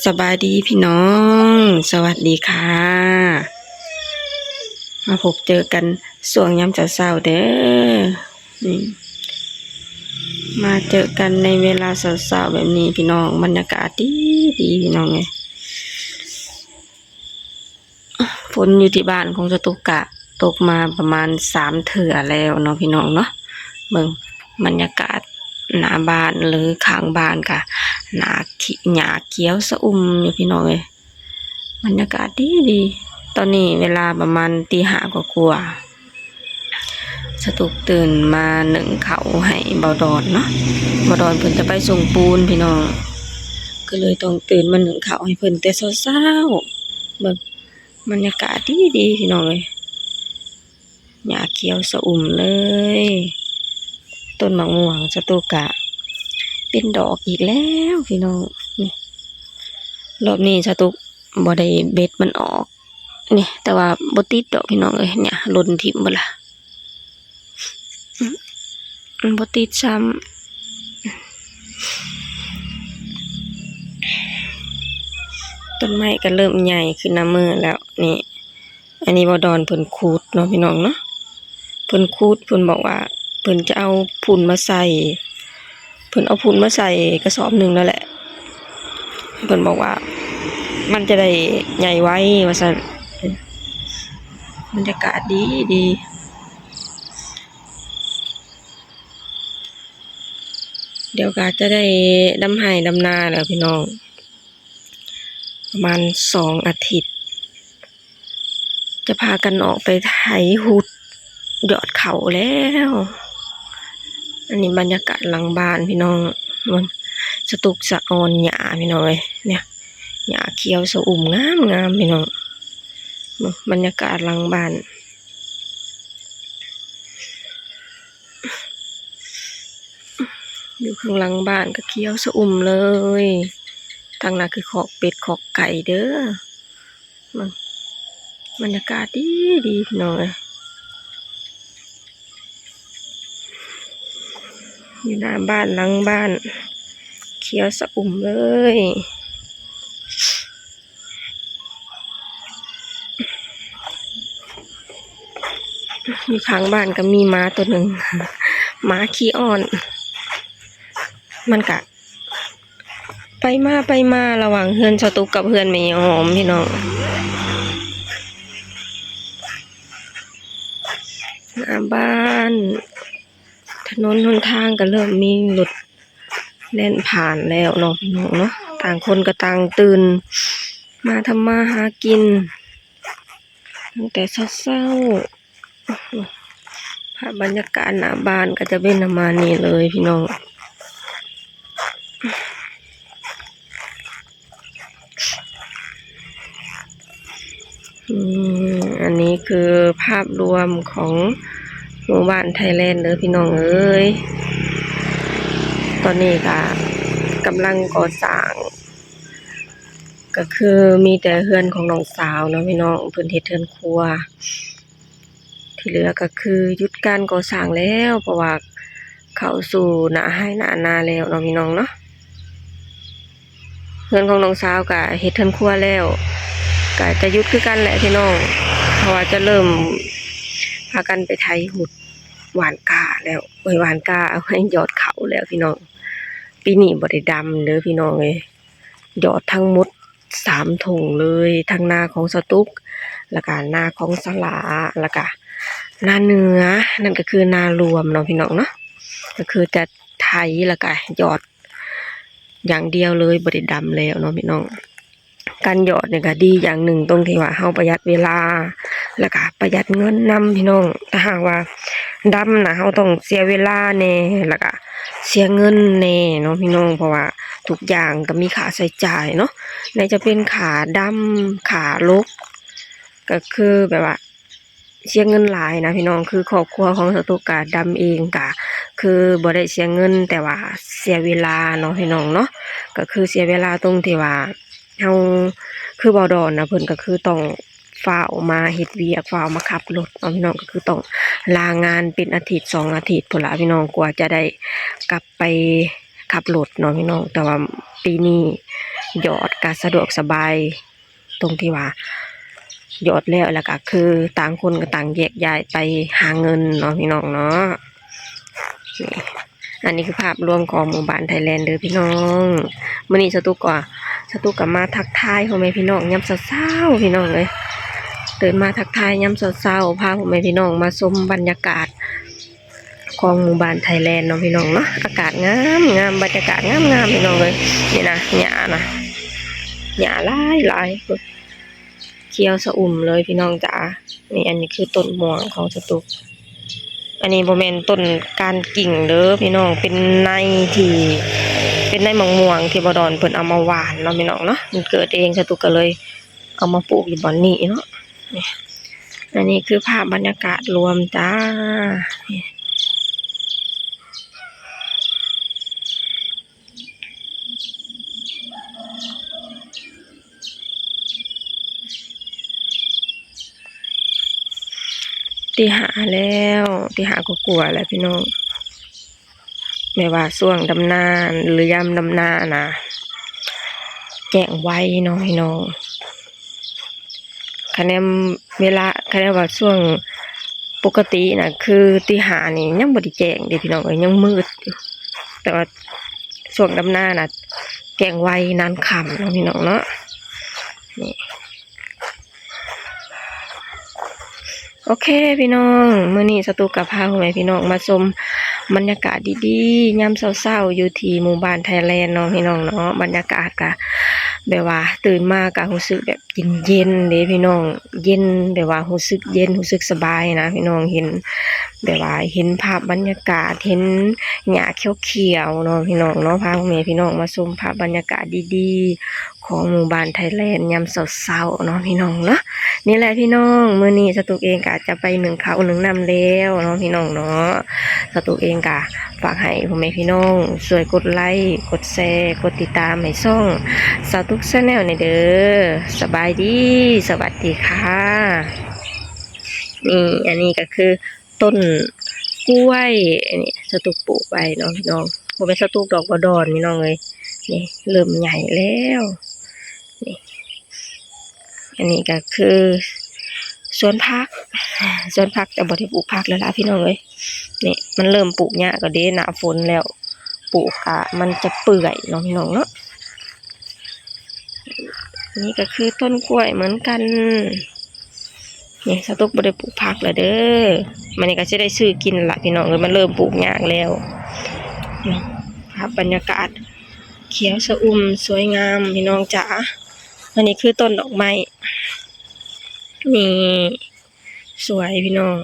สบายดีพี่น้อง สวัสดีค่ะมาพบเจอกันส่วงยามเช้าๆเด้อนี่มาเจอกันในเวลาเช้าๆแบบนี้พี่น้องบรรยากาศดีดีพี่น้องไงฝนอยู่ที่บ้านของสตุกะตกมาประมาณ3 เทื่อแล้วเนาะพี่น้องเนาะเบิ่งบรรยากาศหน้าบ้านหรือข้างบ้านค่ะหญ้าเขียวสะอุ่มอยู่พี่น้องเอ้ยบรรยากาศดีดีตอนนี้เวลาประมาณตี 5กว่าสตุกตื่นมานึ่งข้าวให้เบาดอนเนาะเบาดอนเพิ่นจะไปส่งปูนพี่น้องก็เลยต้องตื่นมานึ่งข้าวให้เพิ่นแต่เช้าๆเบิ่งบรรยากาศดีดีพี่น้องเอ้ยหญ้าเขียวสะอุ่มเลยต้นมะม่วงสตุกะเป็นดอกอีกแล้วพี่น้องนี่รอบนี้สตุกบ่ได้เบ็ดมันออกนี่แต่ว่าบ่ติดดอกพี่น้องเอ้ยเนี่ยหล่นทิ่มเบิดล่ะมันบ่ติดซ้ำต้นไม้ก็เริ่มใหญ่ขึ้นน้ำมือแล้วนี่อันนี้บ่ดอนเพิ่นคูดเนาะพี่น้องเนาะเพิ่นคูดเพิ่นบอกว่าเพิ่นจะเอาพุ่นมาใส่เพิ่นเอาพุ่นมาใส่กระสอบหนึ่งแล้วแหละเพิ่นบอกว่ามันจะได้ใหญ่ไว้ว่าซั่นบรรยากาศดีดีเดี๋ยวก็จะได้ดำไร่ดำนาแล้วพี่น้องประมาณ2 อาทิตย์จะพากันออกไปไถหุดยอดเขาแล้วอันนี้บรรยากาศหลังบ้านพี่น้องมันสตุกสะออนหญ้าพี่น้องเนี่ยหญ้าเขียวสะอุ่มงามงามพี่น้องบรรยากาศหลังบ้านอยู่ข้างหลังบ้านก็เขียวสะอุ่มเลยทางนั้นคือขอกเป็ดขอกไก่เด้อบรรยากาศดีดีพี่น้องอยู่หน้าบ้านหลังบ้านเขียวสะอุ่มเลยอยู่ข้างบ้านก็มีม้าตัวหนึ่งม้าขี้อ่อนมันกะไปมาระหว่างเฮือนสตุกกับเฮือนแม่หอมพี่น้องหน้าบ้านถนนหนทางก็เริ่มมีรถเล่นผ่านแล้วเนาะพี่น้องเนาะต่างคนก็ต่างตื่นมาทำมาหากินตั้งแต่เช้าภาพบรรยากาศหน้าบ้านก็จะเป็นประมาณนี้เลยพี่น้องอันนี้คือภาพรวมของหมู่บ้านไทยแลนด์เด้อพี่น้องเอ้ยตอนนี้ก็กำลังก่อสร้างก็คือมีแต่เฮือนของน้องสาวเนาะพี่น้องเพิ่นเฮ็ดเฮือนครัวที่เหลือก็คือหยุดการก่อสร้างแล้วเพราะว่าเข้าสู่หน้าไร่หน้านาแล้วเนาะพี่น้องเนาะเฮือนของน้องสาวก็เฮ็ดเฮือนครัวแล้วก็จะหยุดคือกันแหละพี่น้องเพราะว่าจะเริ่มพากันไปไถหุดหว่านกาแล้วหว่านกาเอาให้ยอดเขาแล้วพี่น้องปีนี้บ่ได้ดำเด้อพี่น้องเอ้ยยอดทั้งหมด3 ถุงเลยทั้งนาของสตุกแล้วก็นาของสลาแล้วก็นาเหนือนั่นก็คือนารวมเนาะพี่น้องเนาะก็คือจะไถแล้วก็ยอดอย่างเดียวเลยบ่ได้ดำแล้วเนาะพี่น้องการหยอดเนี่ยก็ดีอย่างหนึ่งตรงที่ว่าเฮาประหยัดเวลาแล้วก็ประหยัดเงินนำพี่น้องถ้าหากว่าดำนะเฮาต้องเสียเวลาแน่แล้วก็เสียเงินแน่เนาะพี่น้องเพราะว่าทุกอย่างก็มีค่าใช้จ่ายเนาะไหนจะเป็นค่าดำค่ารกก็คือแบบว่าเสียเงินหลายนะพี่น้องคือครอบครัวของสตุกกะดำเองก็คือบ่ได้เสียเงินแต่ว่าเสียเวลาเนาะพี่น้องเนาะก็คือเสียเวลาตรงที่ว่าเฮาคือบ่ดอนนะเพิ่นก็คือต้องฝ้าวมาเฮ็ดเวียกฝ้าวมาขับรถเนาะพี่น้องก็คือต้องลางานเป็นอาทิตย์2 อาทิตย์พุ่นล่ะพี่น้องกว่าจะได้กลับไปขับรถเนาะพี่น้องแต่ว่าปีนี้ หยอดก็สะดวกสบายตรงที่ว่าหยอดแล้วก็คือต่างคนก็ต่างแยกย้ายไปหาเงินเนาะพี่น้องเนาะนี่อันนี้คือภาพรวมของหมู่บ้านไทยแลนด์เด้อพี่น้องมื้อนี้สตุกก็มาทักทายพ่อแม่พี่น้องยามเช้าๆพี่น้องเอ้ยตื่นมาทักทายยามเช้าๆพาพ่อแม่พี่น้องมาชมบรรยากาศของหมู่บ้านไทยแลนด์เนาะพี่น้องเนาะอากาศงามบรรยากาศงามพี่น้องเลยนี่นะหญ้าหลายเขียวสะอุ่มเลยพี่น้องจ๋านี่อันนี้คือต้นม่วงของสตุกอันนี้บ่แม่นต้นการกิ่งเด้อพี่น้องเป็นในที่เป็นในมะม่วงที่บ่ดอนเพิ่นเอามาหว่านเนาะพี่น้องเนาะมันเกิดเองสตุกก็เลยเอามาปลูกอยู่บ่อนนี้เนาะนี่อันนี้คือภาพบรรยากาศรวมจ้าตีหาแล้วตีหาก็กลัวแล้วพี่น้องไม่ว่าช่วงดำนาหรือยามดำนานะแจ้งไว้เนาะพี่น้องคะแนนเวลาคะแนนว่าช่วงปกตินะคือตีหานี่ยังบ่ได้แจ้งเด้พี่น้องยังมืดอยู่แต่ว่าช่วงดำนาน่ะแจ้งไว้นานค่ำเนาะพี่น้องเนาะนี่โอเคพี่น้องมื้อนี้สตูกับพาพ่อแม่พี่น้องมาชมบรรยากาศดีๆยามเช้าๆอยู่ที่หมู่บ้านไทยแลนด์เนาะพี่น้องเนาะบรรยากาศก็แบบว่าตื่นมาก็รู้สึกแบบเย็นๆเด้พี่น้องเย็นแบบว่ารู้สึกเย็นรู้สึกสบายนะพี่น้องเห็นแบบว่าเห็นภาพบรรยากาศเห็นหญ้าเขียวๆเนาะพี่น้องเนาะพาพ่อแม่พี่น้องมาชมภาพบรรยากาศดีๆของหมู่บ้านไทยแลนด์ยามเช้าๆเนาะพี่น้องเนาะนี่แหละพี่น้องมื้อนี้สตูเองก็จะไปนึ่งข้าวนึ่งน้ำแล้วเนาะพี่น้องเนาะสตูเองก็ฝากให้พ่อแม่พี่น้องช่วยกดไลค์กดแชร์กดติดตามให้ช่องสตุกชาแนลนี่เด้อสบายดีสวัสดีค่ะนี่อันนี้ก็คือต้นกล้วยอันนี้สตุกปลูกไว้เนาะพี่น้องบ่เป็นสตุกดอกบ่ดอนพี่น้องเอ้ยนี่เริ่มใหญ่แล้วนี่อันนี้ก็คือสวนผักแต่บ่ได้ปลูกผักแล้วล่ะพี่น้องเอ้ยนี่มันเริ่มปลูกหญ้าก็เด้หน้าฝนแล้วปลูกอ่ะมันจะเปื่อยเนาะพี่น้องเนาะนี่ก็คือต้นกล้วยเหมือนกันนี่สตุกบ่ได้ปลูกผักแล้วเด้อมันนี่ก็สิได้ซื้อกินละพี่น้องเอ้ยมันเริ่มปลูกหญ้าแล้วครับบรรยากาศเขียวชอุ่มสวยงามพี่น้องจ๋าอันนี้คือต้นดอกไม้นี่สวยพี่น้อง